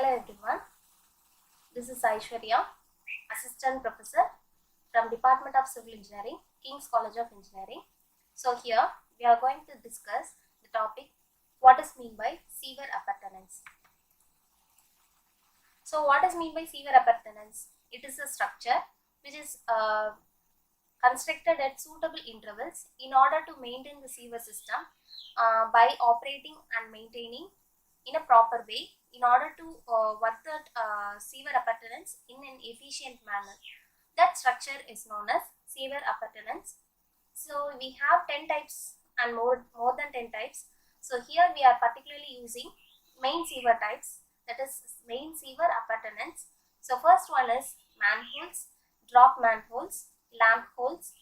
Hello everyone, this is Aishwarya, Assistant Professor from Department of Civil Engineering, King's College of Engineering. So here we are going to discuss the topic what is meant by sewer appurtenance. So what is meant by sewer appurtenance? It is a structure which is constructed at suitable intervals in order to maintain the sewer system by operating and maintaining in a proper way in order to work the sewer appurtenance in an efficient manner. That structure is known as sewer appurtenance. So we have 10 types and more than 10 types. So here we are particularly using main sewer types, that is main sewer appurtenance. So first one is manholes, drop manholes, lamp holes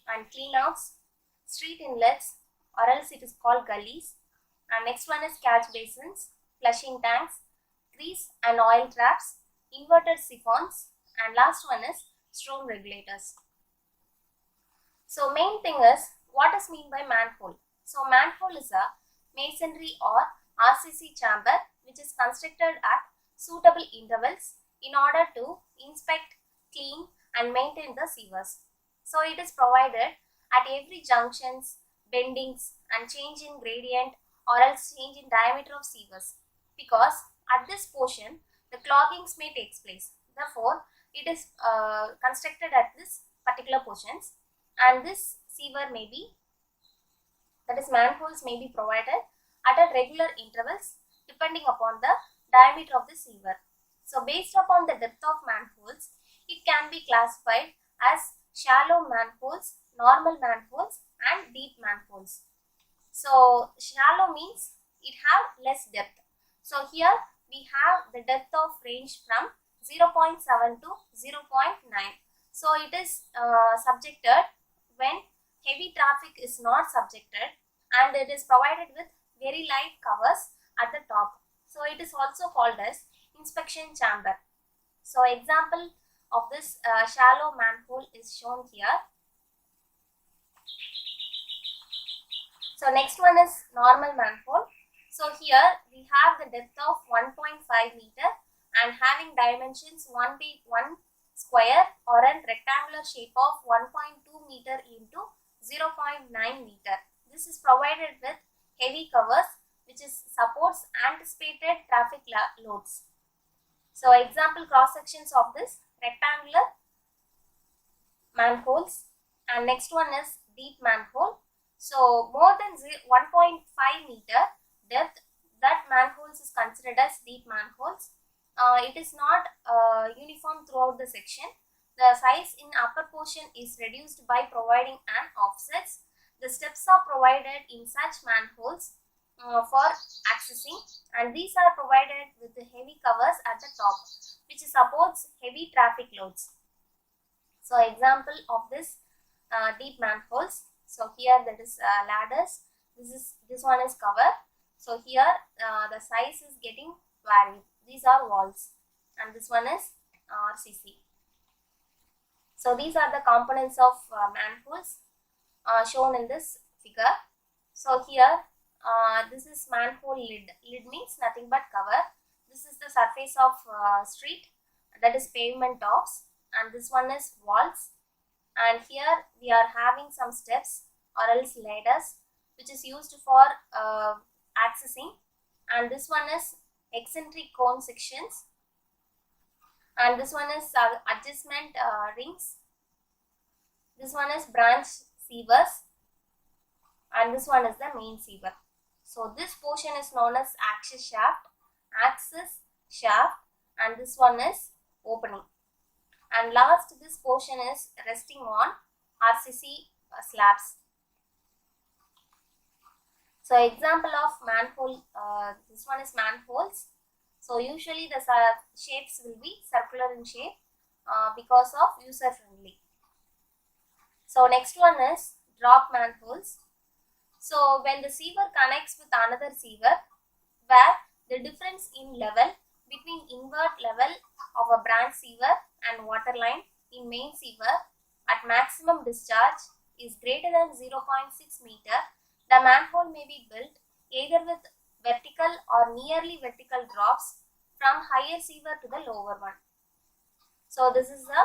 and cleanouts, street inlets, or else it is called gullies. And next one is catch basins, flushing tanks, grease and oil traps, inverted siphons, and last one is storm regulators. So main thing is what is mean by manhole. So manhole is a masonry or RCC chamber which is constructed at suitable intervals in order to inspect, clean and maintain the sewers. So it is provided at every junctions, bendings and change in gradient or else change in diameter of sewers, because at this portion the cloggings may take place. Therefore, it is constructed at this particular portions, and this sewer may be, that is manholes may be provided at a regular intervals depending upon the diameter of the sewer. So based upon the depth of manholes, it can be classified as shallow manholes, normal manholes and deep manholes. So shallow means it have less depth. So here we have the depth of range from 0.7 to 0.9. So it is subjected when heavy traffic is not subjected, and it is provided with very light covers at the top. So it is also called as inspection chamber. So example of this shallow manhole is shown here. So next one is normal manhole. So here we have the depth of 1.5 meter and having dimensions 1 by 1 square or a rectangular shape of 1.2 meter into 0.9 meter. This is provided with heavy covers which is supports anticipated traffic loads. So example cross sections of this rectangular manholes, and next one is deep manhole. So more than 1.5 meter depth, that manholes is considered as deep manholes. It is not uniform throughout the section. The size in upper portion is reduced by providing an offsets. The steps are provided in such manholes for accessing, and these are provided with the heavy covers at the top which supports heavy traffic loads. So example of this deep manholes. So here that is ladders. This one is cover. So here the size is getting varied. These are walls, and this one is RCC. So these are the components of manholes shown in this figure. So here this is manhole lid. Lid means nothing but cover. This is the surface of street, that is pavement tops, and this one is walls. And here we are having some steps or else ladders which is used for accessing, and this one is eccentric cone sections, and this one is adjustment rings. This one is branch sewers, and this one is the main sewer. So this portion is known as access shaft, and this one is opening. And last, this portion is resting on RCC slabs. So example of manhole, this one is manholes. So usually the shapes will be circular in shape because of user friendly. So next one is drop manholes. So when the sewer connects with another sewer, where the difference in level between invert level of a branch sewer and water line in main sewer at maximum discharge is greater than 0.6 meter, the manhole may be built either with vertical or nearly vertical drops from higher sewer to the lower one. So this is the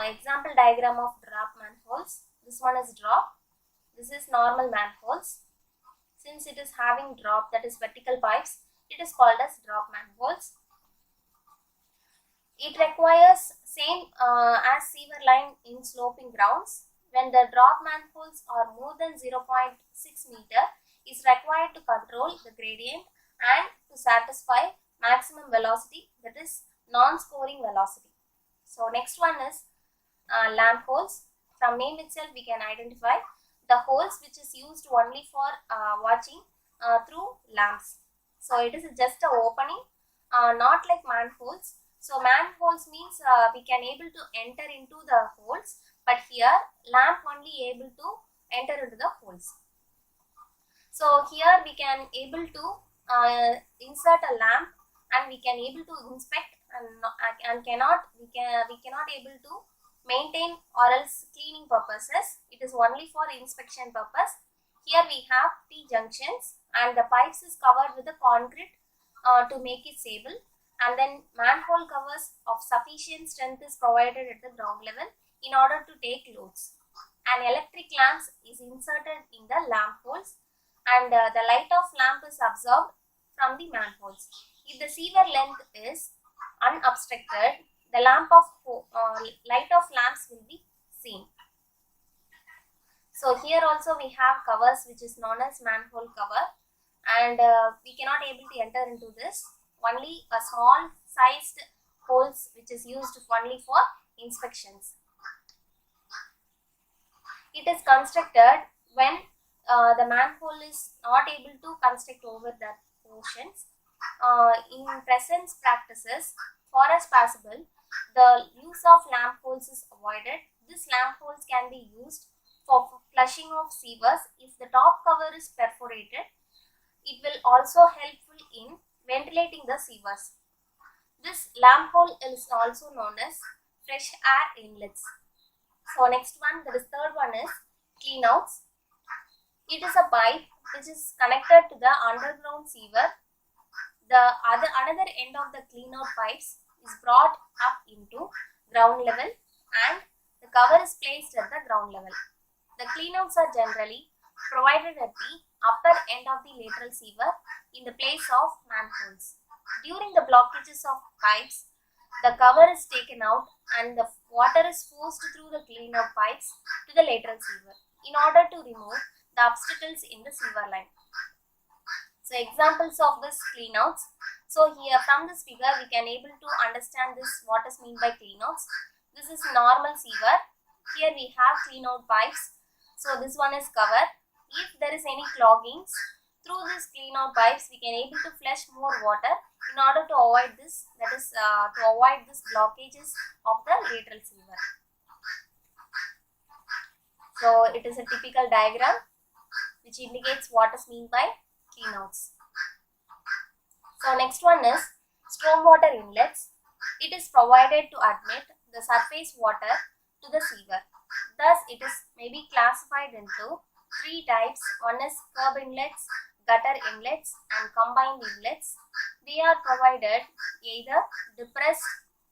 example diagram of drop manholes. This one is drop. This is normal manholes. Since it is having drop, that is vertical pipes, it is called as drop manholes. It requires same as sewer line in sloping grounds. When the drop manholes are more than 0.6 meter, is required to control the gradient and to satisfy maximum velocity, that is non-scoring velocity. So next one is lamp holes. From name itself we can identify the holes which is used only for watching through lamps. So it is just a opening, not like manholes. So manholes means we can able to enter into the holes, but here lamp only able to enter into the holes. So here we can able to insert a lamp and we can able to inspect and we cannot able to maintain or else cleaning purposes. It is only for inspection purpose. Here we have T junctions and the pipes is covered with the concrete to make it stable, and then manhole covers of sufficient strength is provided at the ground level in order to take loads. An electric lamp is inserted in the lamp holes and the light of lamp is absorbed from the manholes. If the sewer length is unobstructed, the light of lamps will be seen. So here also we have covers which is known as manhole cover, and we cannot able to enter into this. Only a small sized holes which is used only for inspections. It is constructed when the manhole is not able to construct over the oceans. In present practices, far as possible, the use of lamp holes is avoided. These lamp holes can be used for flushing of sewers. If the top cover is perforated, it will also helpful in ventilating the sewers. This lamp hole is also known as fresh air inlets. So next one, the third one is cleanouts. It is a pipe which is connected to the underground sewer. The another end of the cleanout pipes is brought up into ground level and the cover is placed at the ground level. The cleanouts are generally provided at the upper end of the lateral sewer in the place of manholes. During the blockages of pipes, the cover is taken out and the water is forced through the cleanout pipes to the lateral sewer in order to remove the obstacles in the sewer line. So examples of this cleanouts. So here from this figure we can able to understand this what is mean by cleanouts. This is normal sewer. Here we have cleanout pipes. So this one is cover. If there is any cloggings through this cleanout pipes, we can able to flush more water in order to avoid this, that is to avoid this blockages of the lateral sewer. So it is a typical diagram which indicates what is mean by cleanouts. So next one is stormwater inlets. It is provided to admit the surface water to the sewer. Thus it is maybe classified into three types. One is curb inlets, gutter inlets and combined inlets. They are provided either depressed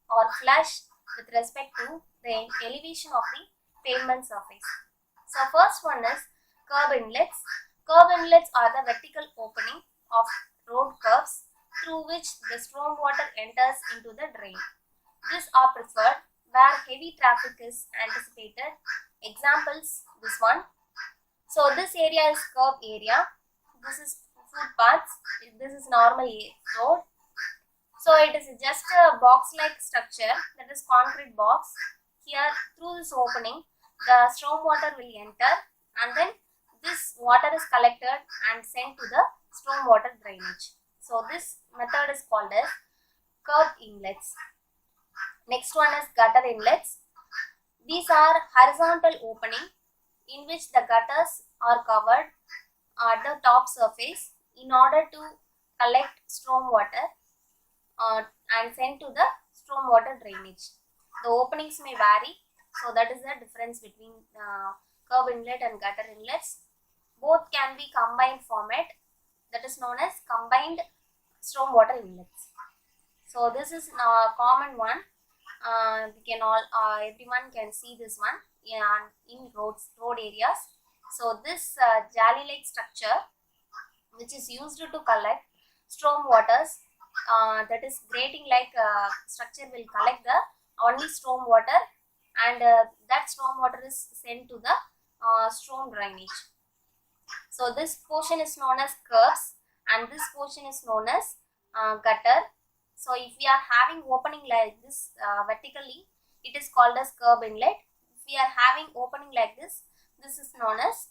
or flush with respect to the elevation of the pavement surface. So first one is curb inlets. Curb inlets are the vertical opening of road curves through which the storm water enters into the drain. These are preferred where heavy traffic is anticipated. Examples, this one. So this area is curb area. This is footpaths. This is normal road. So it is just a box-like structure, that is concrete box. Here through this opening, the storm water will enter and then this water is collected and sent to the storm water drainage. So this method is called as curb inlets. Next one is gutter inlets. These are horizontal opening in which the gutters are covered at the top surface in order to collect storm water and send to the storm water drainage. The openings may vary, so that is the difference between curb inlet and gutter inlets. Both can be combined format, that is known as combined storm water inlets. So this is a common one. We can all everyone can see this one in road areas. So this jelly-like structure, which is used to collect storm waters, that is grating like structure will collect the only storm water, and that storm water is sent to the storm drainage. So this portion is known as curbs, and this portion is known as gutter. So if we are having opening like this vertically, it is called as curb inlet. If we are having opening like this is known as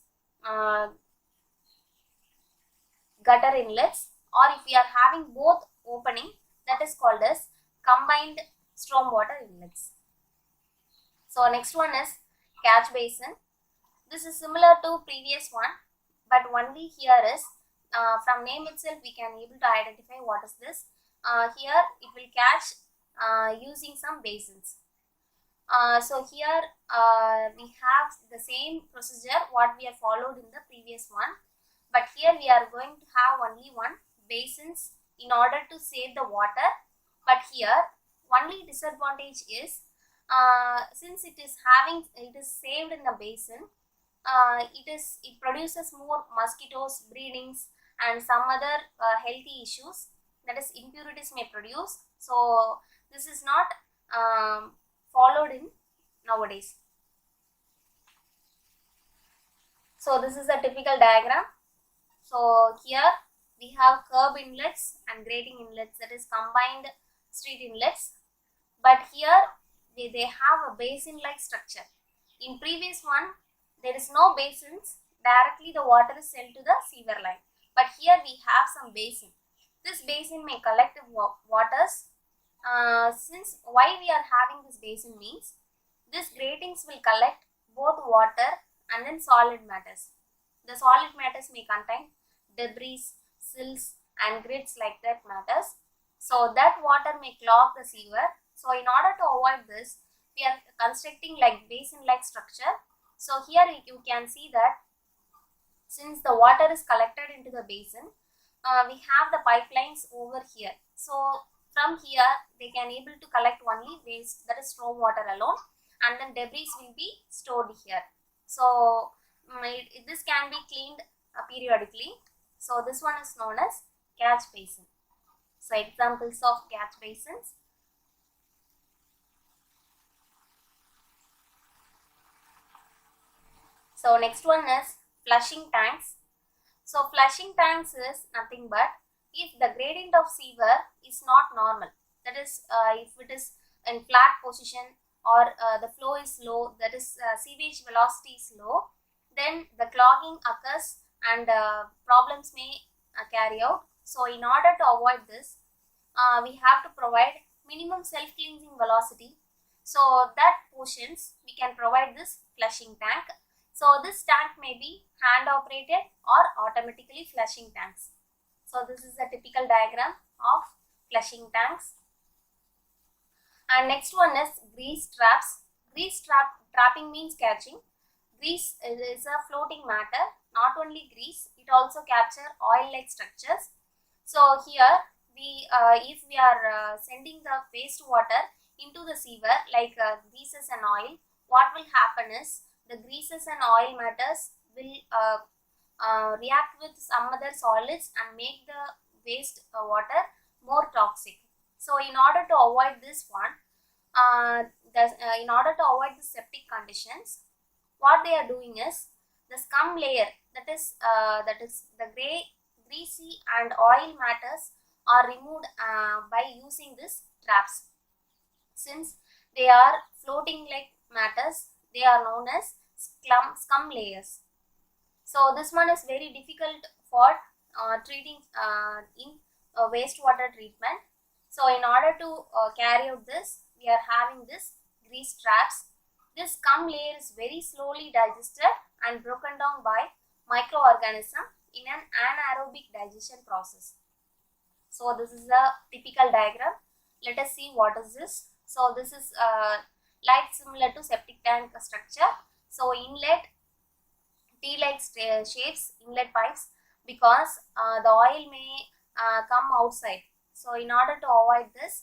gutter inlets, or if we are having both opening, that is called as combined stormwater inlets. So next one is catch basin. This is similar to previous one, but only here is from name itself we can able to identify what is this. Here it will catch using some basins. So here we have the same procedure what we have followed in the previous one, but here we are going to have only one basins in order to save the water. But here only disadvantage is since it is saved in the basin, it produces more mosquitoes, breedings, and some other healthy issues, that is impurities may produce. So this is not followed in nowadays. So this is a typical diagram. So here we have curb inlets and grating inlets, that is combined street inlets, but here they have a basin like structure. In previous one there is no basins, directly the water is sent to the sewer line, but here we have some basin. This basin may collect waters. Since why we are having this basin means this gratings will collect both water and then solid matters. The solid matters may contain debris, silts and grits like that matters. So that water may clog the sewer. So in order to avoid this, we are constructing like basin like structure. So here you can see that since the water is collected into the basin, we have the pipelines over here. So from here they can able to collect only waste, that is storm water alone, and then debris will be stored here. So this can be cleaned periodically. So this one is known as catch basin. So examples of catch basins. So next one is flushing tanks. So flushing tanks is nothing but if the gradient of sewer is not normal, that is if it is in flat position or the flow is low, that is sewage velocity is low, then the clogging occurs and problems may carry out. So in order to avoid this, we have to provide minimum self-cleansing velocity. So that portions we can provide this flushing tank. So this tank may be hand operated or automatically flushing tanks. So this is a typical diagram of flushing tanks. And next one is grease traps. Trapping means catching. Grease is a floating matter. Not only grease, it also capture oil-like structures. So here if we are sending the wastewater into the sewer like greases and oil, what will happen is the greases and oil matters will react with some other solids and make the waste water more toxic. So in order to avoid this one, in order to avoid the septic conditions, what they are doing is the scum layer, that is the greasy and oil matters are removed by using this traps. Since they are floating like matters, they are known as scum layers. So this one is very difficult for treating in wastewater treatment. So in order to carry out this, we are having this grease traps. This scum layer is very slowly digested and broken down by microorganism in an anaerobic digestion process. So this is a typical diagram. Let us see what is this. So this is like similar to septic tank structure. So inlet, T-like shapes, inlet pipes, because the oil may come outside. So in order to avoid this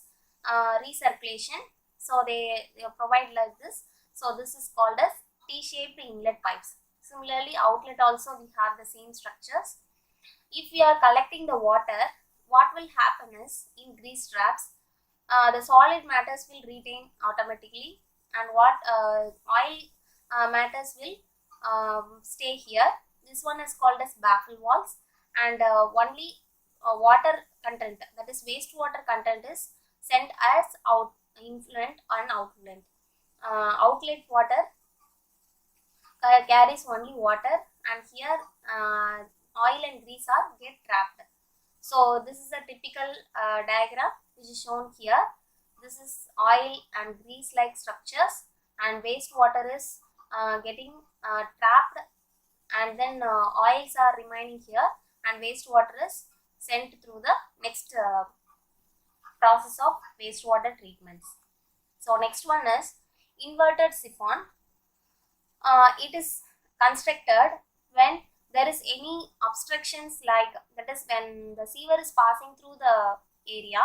recirculation, so they provide like this. So this is called as T-shaped inlet pipes. Similarly, outlet also we have the same structures. If we are collecting the water, what will happen is in grease traps, the solid matters will retain automatically, and what oil matters will stay here. This one is called as baffle walls, and only water content, that is wastewater content, is sent as influent and outlet. Outlet water carries only water, and here oil and grease are get trapped. So this is a typical diagram which is shown here. This is oil and grease like structures, and wastewater is getting trapped, and then oils are remaining here, and wastewater is sent through the next process of wastewater treatments. So next one is inverted siphon. It is constructed when there is any obstructions, like that is when the sewer is passing through the area.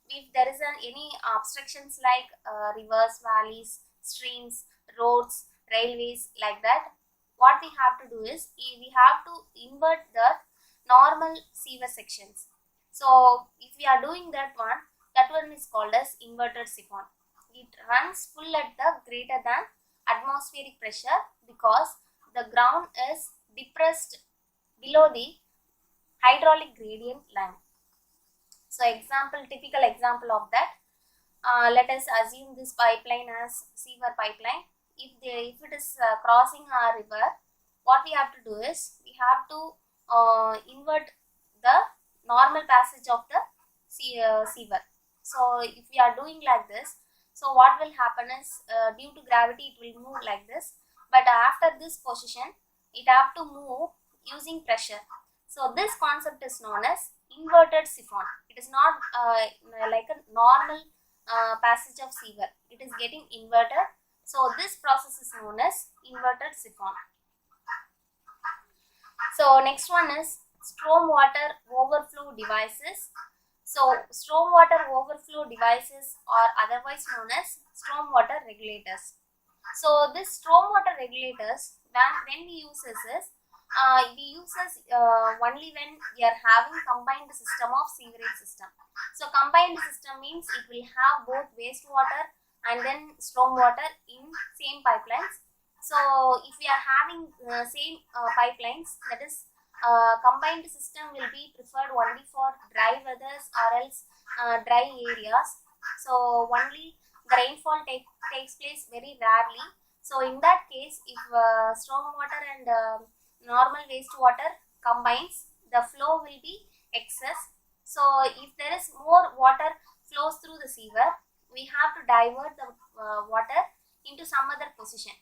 If there is any obstructions like rivers, valleys, streams, roads, railways, like that, what we have to do is we have to invert the normal sewer sections. So if we are doing that one is called as inverted siphon. It runs full at the greater than atmospheric pressure because the ground is depressed below the hydraulic gradient line. So typical example of that, let us assume this pipeline as sewer pipeline. If it is crossing a river, what we have to do is we have to invert the normal passage of the sewer. So if we are doing like this, so what will happen is due to gravity it will move like this, but after this position it have to move using pressure. So this concept is known as inverted siphon. It is not like a normal passage of sewer. It is getting inverted. So this process is known as inverted siphon. So next one is stormwater overflow devices. So stormwater overflow devices are otherwise known as stormwater regulators. So this stormwater regulators, when we use this, we use this only when we are having combined system of sewerage system. So combined system means it will have both wastewater and then stormwater in same pipelines. So if we are having same pipelines, that is combined system will be preferred only for dry weathers or else dry areas. So only the rainfall takes place very rarely. So in that case, if stormwater and normal wastewater combines, the flow will be excess. So if there is more water flows through the sewer, we have to divert the water into some other position.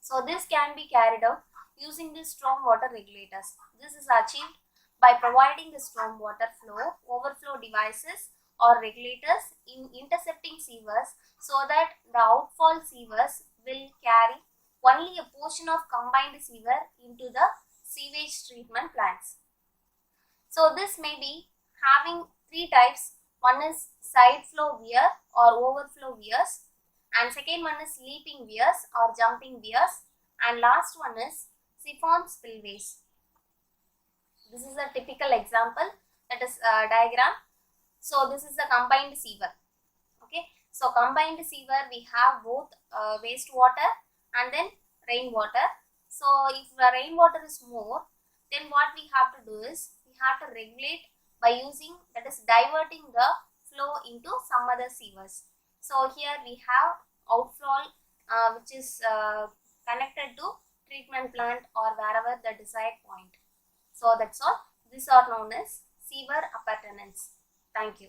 So this can be carried out using the stormwater regulators. This is achieved by providing the stormwater flow overflow devices or regulators in intercepting sewers, so that the outfall sewers will carry only a portion of combined sewer into the sewage treatment plants. So this may be having three types. One is side flow weir or overflow weirs, and second one is leaping weirs or jumping weirs, and last one is siphon spillways. This is a typical example, that is a diagram. So this is the combined sewer. Okay, so combined sewer we have both wastewater and then rainwater. So if the rainwater is more, then what we have to do is we have to regulate by using, that is diverting the flow into some other sewers. So here we have outflow which is connected to treatment plant or wherever the desired point. So that's all. These are known as sewer appurtenance. Thank you.